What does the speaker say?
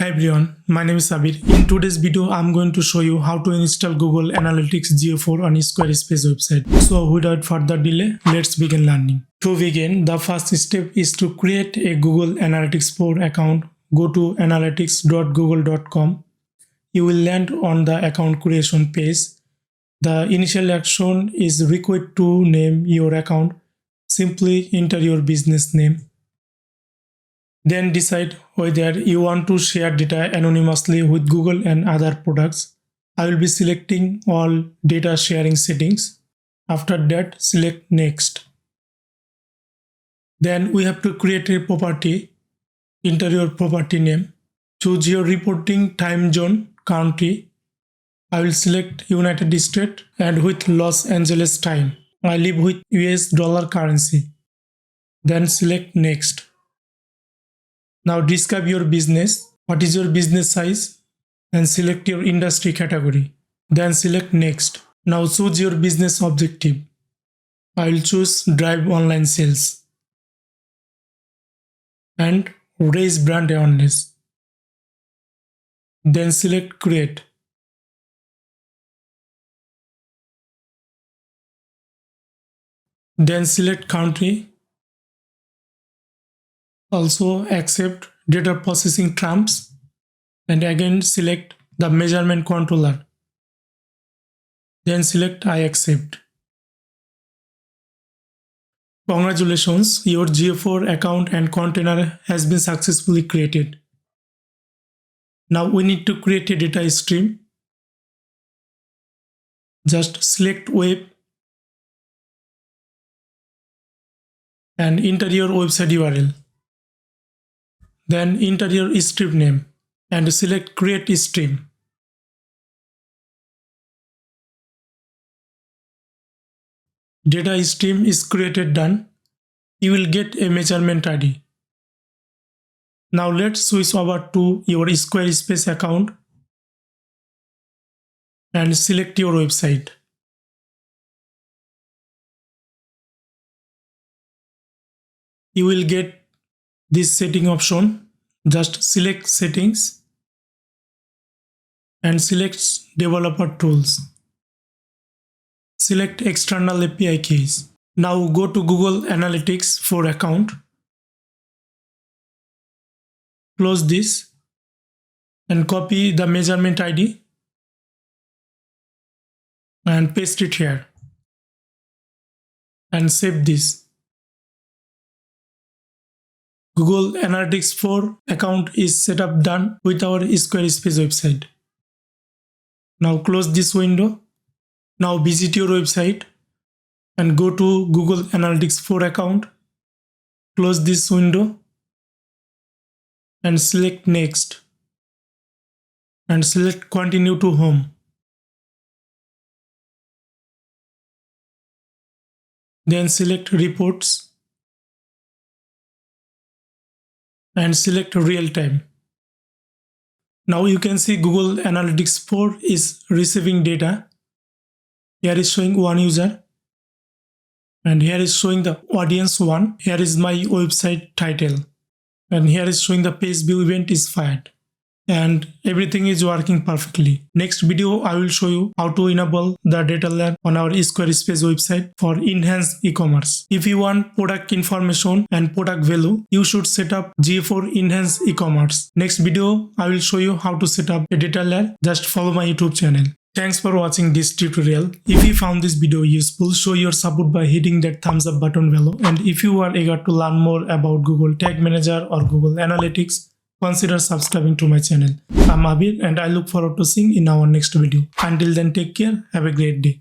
Hi everyone, my name is Abir. In today's video, I'm going to show you how to install Google Analytics GA4 on Squarespace website. So without further delay, let's begin learning. To begin, the first step is to create a Google Analytics 4 account. Go to analytics.google.com. You will land on the account creation page. The initial action is required to name your account. Simply enter your business name. Then decide whether you want to share data anonymously with Google and other products. I will be selecting all data sharing settings. After that, select Next. Then we have to create a property. Enter your property name. Choose your reporting time zone, country. I will select United States and with Los Angeles time. I live with US dollar currency. Then select Next. Now describe your business. What is your business size? And select your industry category. Then select Next. Now choose your business objective. I will choose drive online sales. And raise brand awareness. Then select create. Then select country. Also accept data processing terms and again select the measurement controller. Then select I accept. Congratulations, your GA4 account and container has been successfully created. Now we need to create a data stream. Just select web and enter your website URL. Then enter your stream name and select create stream. Data stream is created done. You will get a measurement ID. Now let's switch over to your Squarespace account and select your website. You will get this setting option. Just select settings and select developer tools. Select external API keys. Now go to Google Analytics 4 account. Close this and copy the measurement ID and paste it here and save this. Google Analytics 4 account is set up done with our Squarespace website. Now close this window. Now visit your website and go to Google Analytics 4 account. Close this window and select Next and select Continue to Home. Then select Reports and select Real Time. Now you can see Google Analytics 4 is receiving data. Here is showing one user and here is showing the audience 1. Here is my website title and here is showing the page view event is fired and everything is working perfectly. Next video I will show you how to enable the data layer on our Squarespace website for enhanced e-commerce. If you want product information and product value, you should set up GA4 enhanced e-commerce. Next video I will show you how to set up a data layer. Just follow my YouTube channel. Thanks for watching this tutorial. If you found this video useful, show your support by hitting that thumbs up button below. And if you are eager to learn more about Google Tag Manager or Google Analytics, consider subscribing to my channel. I'm Abir and I look forward to seeing in our next video. Until then, take care. Have a great day.